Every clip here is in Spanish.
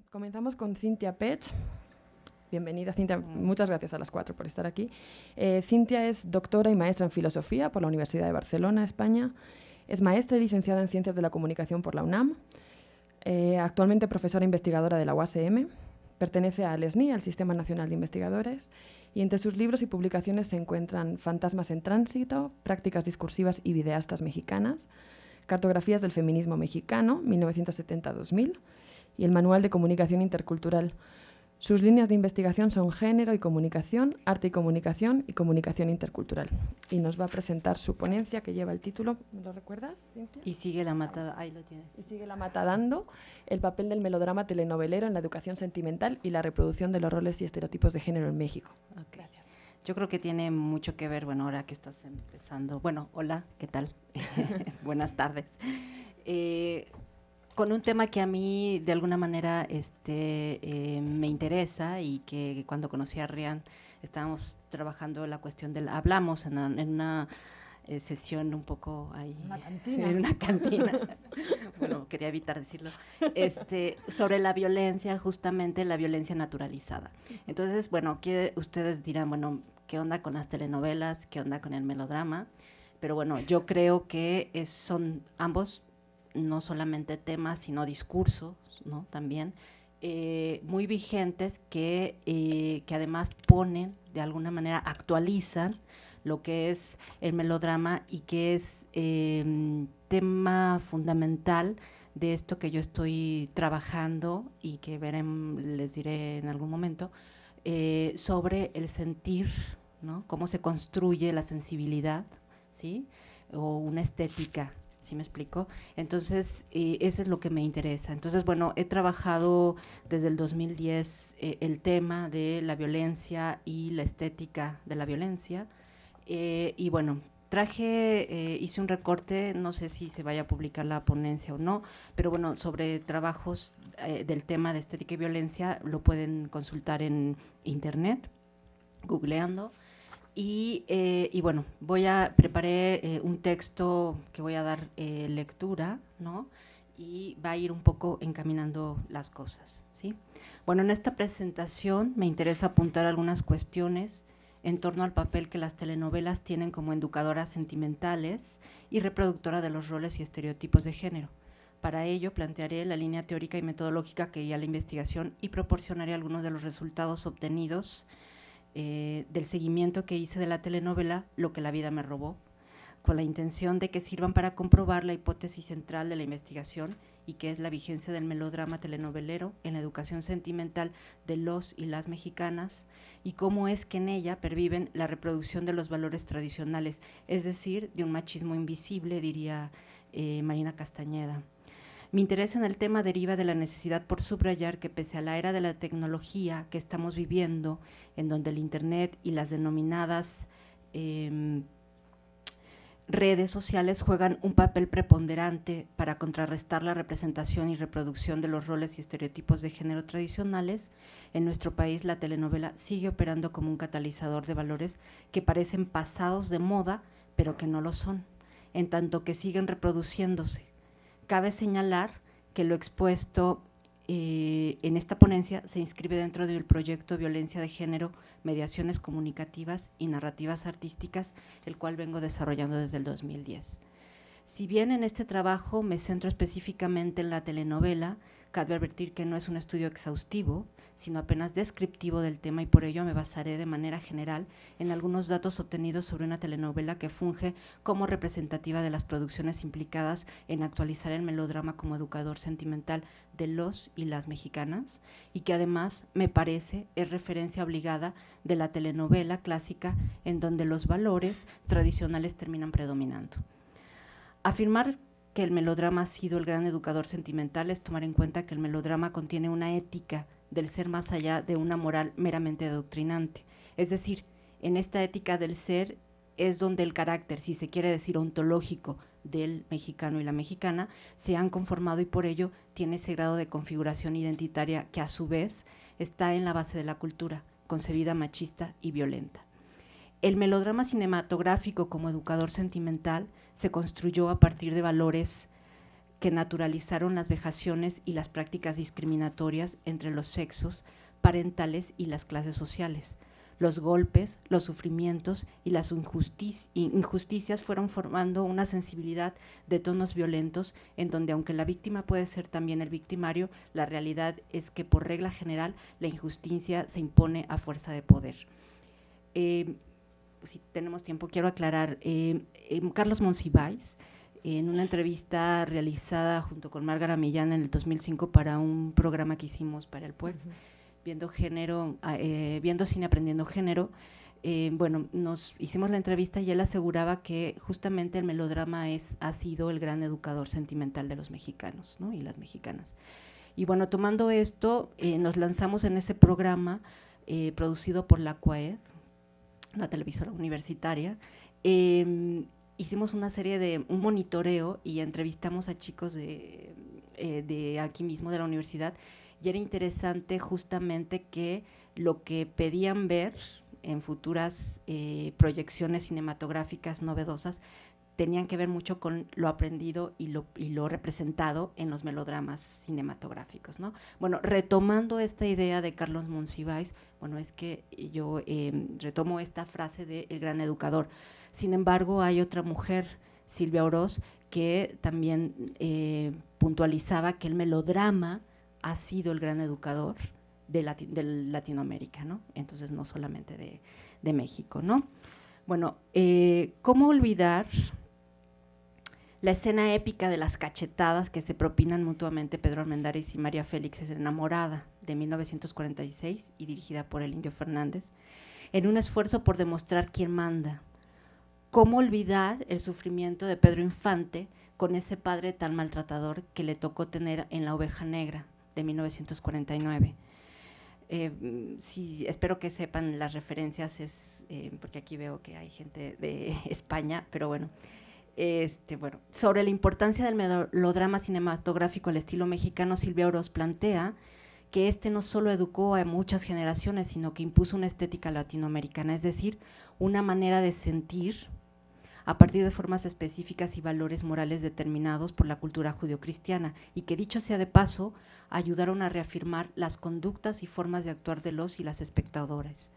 Comenzamos con Cintia Pech. Bienvenida, Cintia. Muchas gracias a las cuatro por estar aquí. Cintia es doctora y maestra en filosofía por la Universidad de Barcelona, España. Es maestra y licenciada en Ciencias de la Comunicación por la UNAM. Actualmente profesora investigadora de la UASM. Pertenece al SNI, al Sistema Nacional de Investigadores. Y entre sus libros y publicaciones se encuentran Fantasmas en Tránsito, Prácticas Discursivas y Videastas Mexicanas, Cartografías del Feminismo Mexicano, 1970-2000, y el Manual de Comunicación Intercultural. Sus líneas de investigación son género y comunicación, arte y comunicación intercultural. Y nos va a presentar su ponencia que lleva el título, ¿me lo recuerdas, Cintia? Y sigue la matada, ahí lo tienes. Y sigue la matadando, el papel del melodrama telenovelero en la educación sentimental y la reproducción de los roles y estereotipos de género en México. Okay. Gracias. Yo creo que tiene mucho que ver, bueno, ahora que estás empezando, bueno, hola, ¿qué tal? Buenas tardes. Con un tema que a mí de alguna manera me interesa y que cuando conocí a Rian estábamos trabajando la cuestión del, hablamos en una sesión un poco ahí, en una cantina, bueno, quería evitar decirlo, sobre la violencia, justamente la violencia naturalizada. Entonces, bueno, ustedes dirán, bueno, ¿qué onda con las telenovelas? ¿Qué onda con el melodrama? Pero bueno, yo creo que son ambos no solamente temas, sino discursos, ¿no? También muy vigentes que además ponen, de alguna manera, actualizan lo que es el melodrama y que es tema fundamental de esto que yo estoy trabajando y que les diré en algún momento, sobre el sentir, ¿no? Cómo se construye la sensibilidad, ¿sí? O una estética, ¿sí me explico? Entonces, eso es lo que me interesa. Entonces, bueno, he trabajado desde el 2010 el tema de la violencia y la estética de la violencia. Y bueno, hice un recorte, no sé si se vaya a publicar la ponencia o no, pero bueno, sobre trabajos del tema de estética y violencia lo pueden consultar en internet, googleando. Y bueno, preparé un texto que voy a dar lectura, ¿no? Y va a ir un poco encaminando las cosas, ¿sí? Bueno, en esta presentación me interesa apuntar algunas cuestiones en torno al papel que las telenovelas tienen como educadoras sentimentales y reproductora de los roles y estereotipos de género. Para ello, plantearé la línea teórica y metodológica que guía la investigación y proporcionaré algunos de los resultados obtenidos del seguimiento que hice de la telenovela Lo que la vida me robó, con la intención de que sirvan para comprobar la hipótesis central de la investigación y que es la vigencia del melodrama telenovelero en la educación sentimental de los y las mexicanas y cómo es que en ella perviven la reproducción de los valores tradicionales, es decir, de un machismo invisible, diría Marina Castañeda. Mi interés en el tema deriva de la necesidad por subrayar que pese a la era de la tecnología que estamos viviendo, en donde el Internet y las denominadas redes sociales juegan un papel preponderante para contrarrestar la representación y reproducción de los roles y estereotipos de género tradicionales, en nuestro país la telenovela sigue operando como un catalizador de valores que parecen pasados de moda, pero que no lo son, en tanto que siguen reproduciéndose. Cabe señalar que lo expuesto en esta ponencia se inscribe dentro del proyecto Violencia de Género, Mediaciones Comunicativas y Narrativas Artísticas, el cual vengo desarrollando desde el 2010. Si bien en este trabajo me centro específicamente en la telenovela, cabe advertir que no es un estudio exhaustivo, sino apenas descriptivo del tema y por ello me basaré de manera general en algunos datos obtenidos sobre una telenovela que funge como representativa de las producciones implicadas en actualizar el melodrama como educador sentimental de los y las mexicanas y que además, me parece, es referencia obligada de la telenovela clásica en donde los valores tradicionales terminan predominando. Afirmar que el melodrama ha sido el gran educador sentimental es tomar en cuenta que el melodrama contiene una ética del ser más allá de una moral meramente adoctrinante. Es decir, en esta ética del ser es donde el carácter, si se quiere decir ontológico, del mexicano y la mexicana se han conformado y por ello tiene ese grado de configuración identitaria que a su vez está en la base de la cultura, concebida machista y violenta. El melodrama cinematográfico como educador sentimental se construyó a partir de valores que naturalizaron las vejaciones y las prácticas discriminatorias entre los sexos parentales y las clases sociales. Los golpes, los sufrimientos y las injusticias fueron formando una sensibilidad de tonos violentos en donde, aunque la víctima puede ser también el victimario, la realidad es que por regla general la injusticia se impone a fuerza de poder. Si tenemos tiempo, quiero aclarar, Carlos Monsiváis, en una entrevista realizada junto con Márgara Millán en el 2005 para un programa que hicimos para el PUEC, viendo cine aprendiendo género, bueno, nos hicimos la entrevista y él aseguraba que justamente el melodrama ha sido el gran educador sentimental de los mexicanos, ¿no? Y las mexicanas. Y bueno, tomando esto, nos lanzamos en ese programa producido por la CUAED, la televisora universitaria. Hicimos una serie de un monitoreo y entrevistamos a chicos de aquí mismo, de la universidad, y era interesante justamente que lo que pedían ver en futuras proyecciones cinematográficas novedosas tenían que ver mucho con lo aprendido y lo representado en los melodramas cinematográficos, ¿no? Bueno, retomando esta idea de Carlos Monsiváis, bueno, es que yo retomo esta frase de El gran educador. Sin embargo, hay otra mujer, Silvia Oroz, que también puntualizaba que el melodrama ha sido el gran educador de Latinoamérica, ¿no? Entonces, no solamente de México, ¿no? Bueno, ¿cómo olvidar la escena épica de las cachetadas que se propinan mutuamente Pedro Armendáriz y María Félix es Enamorada, de 1946 y dirigida por el Indio Fernández, en un esfuerzo por demostrar quién manda? ¿Cómo olvidar el sufrimiento de Pedro Infante con ese padre tan maltratador que le tocó tener en La Oveja Negra, de 1949? Sí, espero que sepan las referencias, porque aquí veo que hay gente de España, pero bueno. Bueno, sobre la importancia del melodrama cinematográfico al estilo mexicano, Silvia Oroz plantea que no solo educó a muchas generaciones, sino que impuso una estética latinoamericana, es decir, una manera de sentir a partir de formas específicas y valores morales determinados por la cultura judeocristiana, y que, dicho sea de paso, ayudaron a reafirmar las conductas y formas de actuar de los y las espectadores.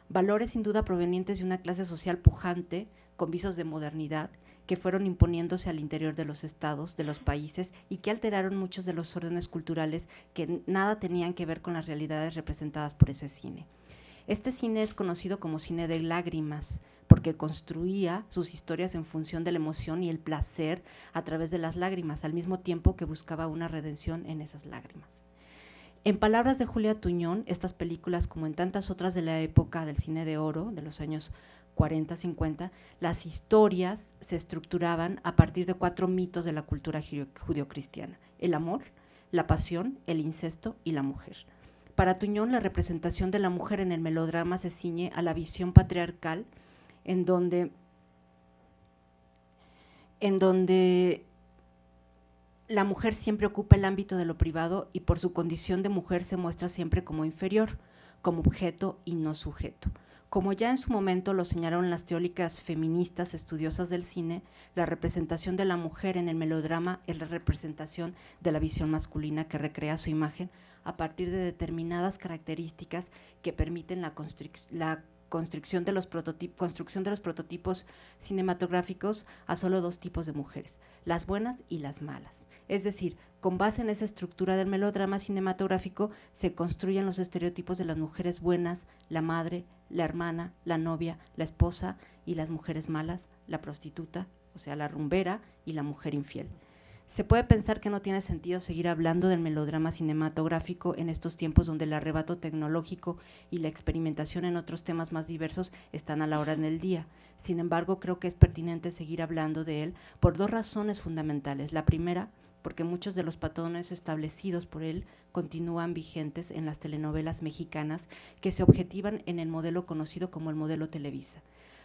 Valores sin duda provenientes de una clase social pujante, con visos de modernidad, que fueron imponiéndose al interior de los estados, de los países, y que alteraron muchos de los órdenes culturales que nada tenían que ver con las realidades representadas por ese cine. Este cine es conocido como cine de lágrimas, porque construía sus historias en función de la emoción y el placer a través de las lágrimas, al mismo tiempo que buscaba una redención en esas lágrimas. En palabras de Julia Tuñón, estas películas, como en tantas otras de la época del cine de oro, de los años 40, 50, las historias se estructuraban a partir de 4 mitos de la cultura judeocristiana: el amor, la pasión, el incesto y la mujer. Para Tuñón, la representación de la mujer en el melodrama se ciñe a la visión patriarcal, en donde la mujer siempre ocupa el ámbito de lo privado y por su condición de mujer se muestra siempre como inferior, como objeto y no sujeto. Como ya en su momento lo señalaron las teóricas feministas estudiosas del cine, la representación de la mujer en el melodrama es la representación de la visión masculina que recrea su imagen a partir de determinadas características que permiten la construcción de los prototipos cinematográficos a solo 2 tipos de mujeres, las buenas y las malas. Es decir, con base en esa estructura del melodrama cinematográfico se construyen los estereotipos de las mujeres buenas, la madre, la hermana, la novia, la esposa, y las mujeres malas, la prostituta, o sea, la rumbera, y la mujer infiel. Se puede pensar que no tiene sentido seguir hablando del melodrama cinematográfico en estos tiempos donde el arrebato tecnológico y la experimentación en otros temas más diversos están a la hora del día. Sin embargo, creo que es pertinente seguir hablando de él por 2 razones fundamentales. La primera, porque muchos de los patrones establecidos por él continúan vigentes en las telenovelas mexicanas que se objetivan en el modelo conocido como el modelo Televisa,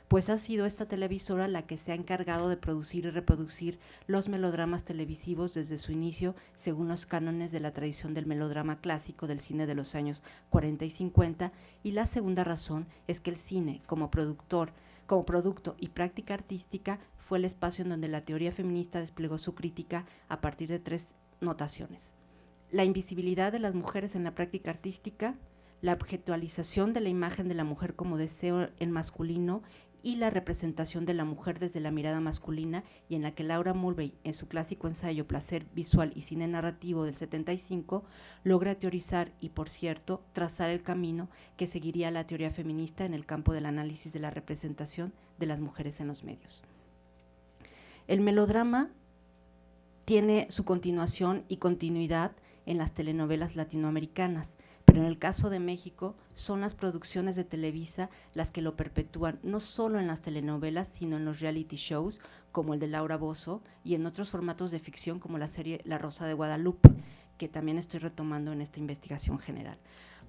pues ha sido esta televisora la que se ha encargado de producir y reproducir los melodramas televisivos desde su inicio, según los cánones de la tradición del melodrama clásico del cine de los años 40 y 50, y la segunda razón es que el cine, como productor como producto y práctica artística, fue el espacio en donde la teoría feminista desplegó su crítica a partir de 3 notaciones: la invisibilidad de las mujeres en la práctica artística, la objetualización de la imagen de la mujer como deseo en masculino y la representación de la mujer desde la mirada masculina, y en la que Laura Mulvey, en su clásico ensayo Placer Visual y Cine Narrativo del 75, logra teorizar y, por cierto, trazar el camino que seguiría la teoría feminista en el campo del análisis de la representación de las mujeres en los medios. El melodrama tiene su continuación y continuidad en las telenovelas latinoamericanas, pero en el caso de México son las producciones de Televisa las que lo perpetúan, no solo en las telenovelas, sino en los reality shows como el de Laura Bozzo y en otros formatos de ficción como la serie La Rosa de Guadalupe, que también estoy retomando en esta investigación general.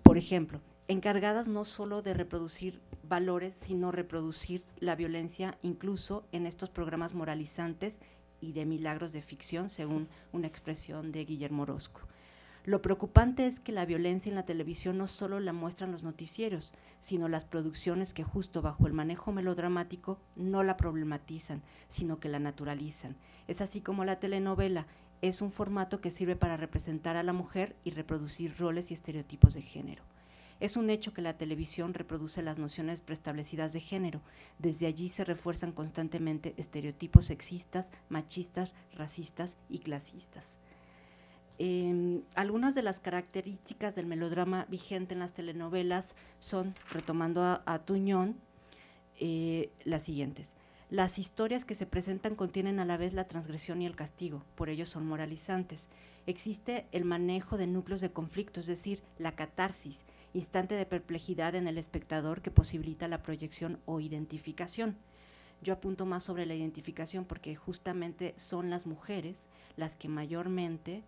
Por ejemplo, encargadas no solo de reproducir valores, sino reproducir la violencia, incluso en estos programas moralizantes y de milagros de ficción, según una expresión de Guillermo Orozco. Lo preocupante es que la violencia en la televisión no solo la muestran los noticieros, sino las producciones que, justo bajo el manejo melodramático, no la problematizan, sino que la naturalizan. Es así como la telenovela es un formato que sirve para representar a la mujer y reproducir roles y estereotipos de género. Es un hecho que la televisión reproduce las nociones preestablecidas de género. Desde allí se refuerzan constantemente estereotipos sexistas, machistas, racistas y clasistas. Algunas de las características del melodrama vigente en las telenovelas son, retomando a Tuñón, las siguientes. Las historias que se presentan contienen a la vez la transgresión y el castigo, por ello son moralizantes. Existe el manejo de núcleos de conflicto, es decir, la catarsis, instante de perplejidad en el espectador que posibilita la proyección o identificación. Yo apunto más sobre la identificación porque justamente son las mujeres las que mayormente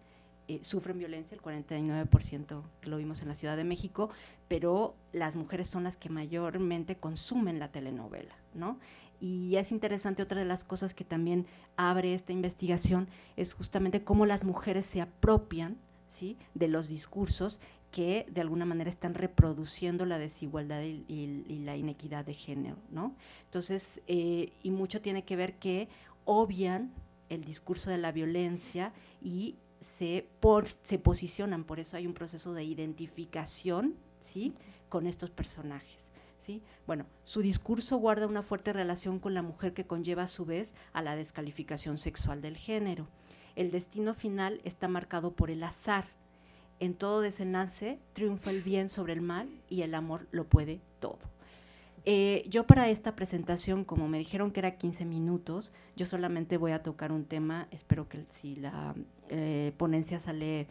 sufren violencia, el 49% que lo vimos en la Ciudad de México, pero las mujeres son las que mayormente consumen la telenovela, ¿no? Y es interesante, otra de las cosas que también abre esta investigación es justamente cómo las mujeres se apropian, ¿sí?, de los discursos que de alguna manera están reproduciendo la desigualdad y la inequidad de género, ¿no? Entonces, y mucho tiene que ver que obvian el discurso de la violencia y se posicionan, por eso hay un proceso de identificación, ¿sí?, con estos personajes, ¿sí? Bueno, su discurso guarda una fuerte relación con la mujer que conlleva a su vez a la descalificación sexual del género. El destino final está marcado por el azar. En todo desenlace triunfa el bien sobre el mal y el amor lo puede todo. Yo para esta presentación, como me dijeron que era 15 minutos, yo solamente voy a tocar un tema, espero que si la ponencia sale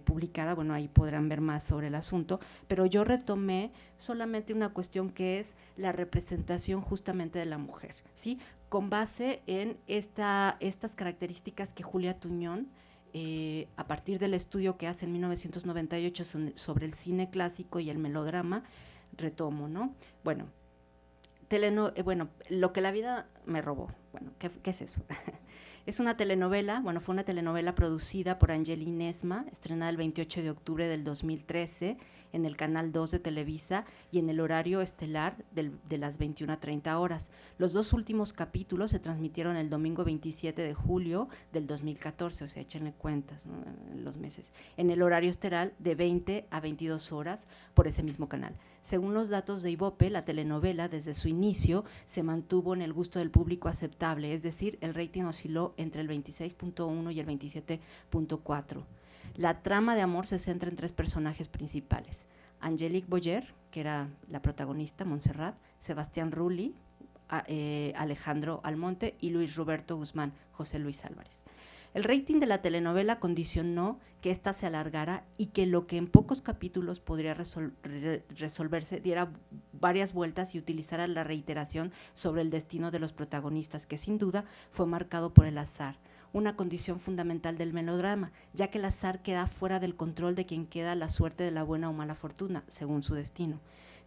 publicada, bueno, ahí podrán ver más sobre el asunto, pero yo retomé solamente una cuestión que es la representación justamente de la mujer, ¿sí?, con base en estas características que Julia Tuñón, a partir del estudio que hace en 1998 sobre el cine clásico y el melodrama, retomo, ¿no? Bueno, lo que la vida me robó. Bueno, ¿qué es eso? Es una telenovela, bueno, fue una telenovela producida por Angeline Esma, estrenada el 28 de octubre del 2013 en el Canal 2 de Televisa y en el horario estelar de las 21:30 horas. Los 2 últimos capítulos se transmitieron el domingo 27 de julio del 2014, o sea, échenle cuentas, ¿no?, los meses, en el horario estelar de 20 a 22 horas por ese mismo canal. Según los datos de Ibope, la telenovela desde su inicio se mantuvo en el gusto del público aceptable, es decir, el rating osciló entre el 26.1 y el 27.4. La trama de amor se centra en 3 personajes principales: Angélique Boyer, que era la protagonista, Montserrat, Sebastián Rulli, Alejandro Almonte y Luis Roberto Guzmán, José Luis Álvarez. El rating de la telenovela condicionó que ésta se alargara y que lo que en pocos capítulos podría resolverse diera varias vueltas y utilizara la reiteración sobre el destino de los protagonistas, que sin duda fue marcado por el azar, una condición fundamental del melodrama, ya que el azar queda fuera del control de quien queda la suerte de la buena o mala fortuna, según su destino.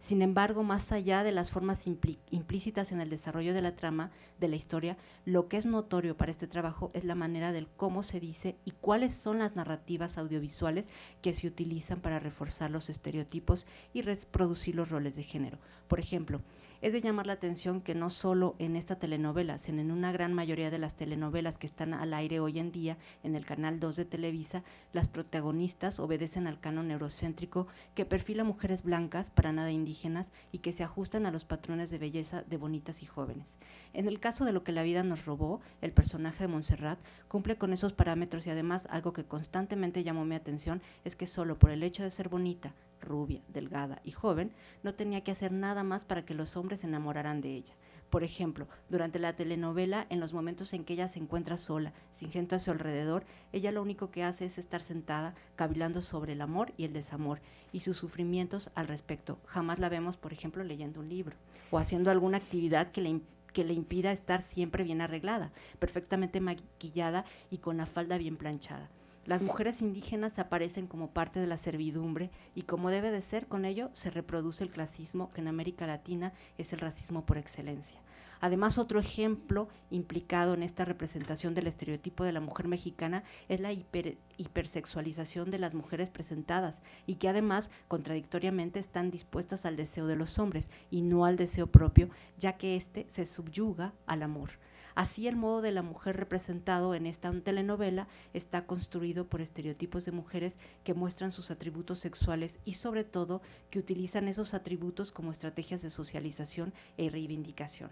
Sin embargo, más allá de las formas implícitas en el desarrollo de la trama, de la historia, lo que es notorio para este trabajo es la manera del cómo se dice y cuáles son las narrativas audiovisuales que se utilizan para reforzar los estereotipos y reproducir los roles de género. Por ejemplo, es de llamar la atención que no solo en esta telenovela, sino en una gran mayoría de las telenovelas que están al aire hoy en día en el Canal 2 de Televisa, las protagonistas obedecen al canon eurocéntrico que perfila mujeres blancas, para nada indígenas, y que se ajustan a los patrones de belleza de bonitas y jóvenes. En el caso de Lo que la vida nos robó, el personaje de Montserrat cumple con esos parámetros y además algo que constantemente llamó mi atención es que solo por el hecho de ser bonita, rubia, delgada y joven, no tenía que hacer nada más para que los hombres se enamoraran de ella. Por ejemplo, durante la telenovela, en los momentos en que ella se encuentra sola, sin gente a su alrededor, ella lo único que hace es estar sentada, cavilando sobre el amor y el desamor y sus sufrimientos al respecto. Jamás la vemos, por ejemplo, leyendo un libro o haciendo alguna actividad que le impida estar siempre bien arreglada, perfectamente maquillada y con la falda bien planchada. Las mujeres indígenas aparecen como parte de la servidumbre y como debe de ser, con ello se reproduce el clasismo que en América Latina es el racismo por excelencia. Además, otro ejemplo implicado en esta representación del estereotipo de la mujer mexicana es la hipersexualización de las mujeres presentadas y que además contradictoriamente están dispuestas al deseo de los hombres y no al deseo propio, ya que éste se subyuga al amor. Así, el modo de la mujer representado en esta telenovela está construido por estereotipos de mujeres que muestran sus atributos sexuales y sobre todo que utilizan esos atributos como estrategias de socialización e reivindicación.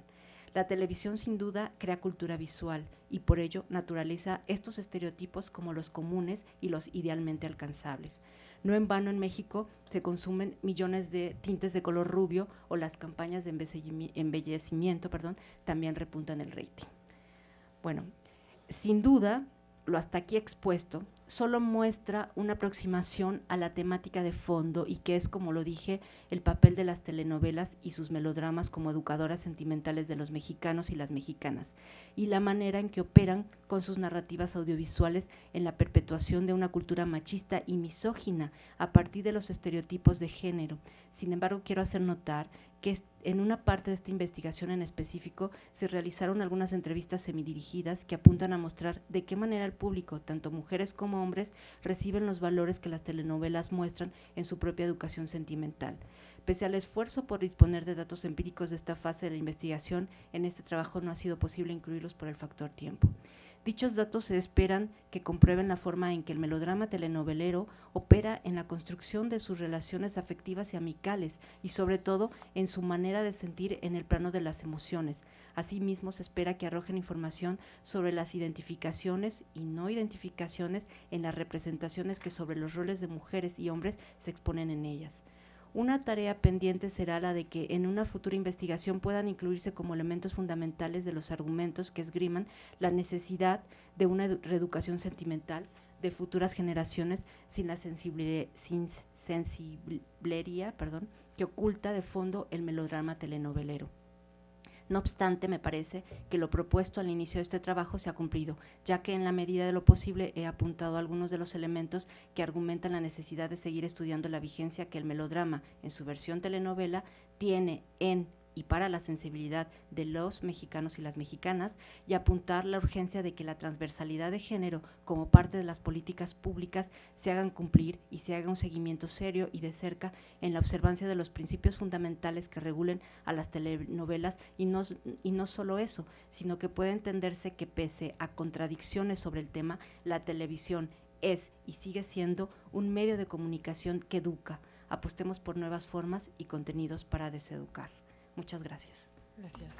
La televisión sin duda crea cultura visual y por ello naturaliza estos estereotipos como los comunes y los idealmente alcanzables. No en vano en México se consumen millones de tintes de color rubio o las campañas de embellecimiento también repuntan el rating. Bueno, sin duda, lo hasta aquí expuesto solo muestra una aproximación a la temática de fondo y que es, como lo dije, el papel de las telenovelas y sus melodramas como educadoras sentimentales de los mexicanos y las mexicanas, y la manera en que operan con sus narrativas audiovisuales en la perpetuación de una cultura machista y misógina a partir de los estereotipos de género. Sin embargo, quiero hacer notar que en una parte de esta investigación en específico se realizaron algunas entrevistas semidirigidas que apuntan a mostrar de qué manera el público, tanto mujeres como hombres, reciben los valores que las telenovelas muestran en su propia educación sentimental. Pese al esfuerzo por disponer de datos empíricos de esta fase de la investigación, en este trabajo no ha sido posible incluirlos por el factor tiempo. Dichos datos se esperan que comprueben la forma en que el melodrama telenovelero opera en la construcción de sus relaciones afectivas y amicales y sobre todo en su manera de sentir en el plano de las emociones. Asimismo, se espera que arrojen información sobre las identificaciones y no identificaciones en las representaciones que sobre los roles de mujeres y hombres se exponen en ellas. Una tarea pendiente será la de que en una futura investigación puedan incluirse como elementos fundamentales de los argumentos que esgriman la necesidad de una reeducación sentimental de futuras generaciones sin la sensiblería que oculta de fondo el melodrama telenovelero. No obstante, me parece que lo propuesto al inicio de este trabajo se ha cumplido, ya que en la medida de lo posible he apuntado algunos de los elementos que argumentan la necesidad de seguir estudiando la vigencia que el melodrama, en su versión telenovela, tiene en y para la sensibilidad de los mexicanos y las mexicanas, y apuntar la urgencia de que la transversalidad de género como parte de las políticas públicas se hagan cumplir y se haga un seguimiento serio y de cerca en la observancia de los principios fundamentales que regulen a las telenovelas y no solo eso, sino que puede entenderse que pese a contradicciones sobre el tema, la televisión es y sigue siendo un medio de comunicación que educa. Apostemos por nuevas formas y contenidos para deseducar. Muchas gracias. Gracias.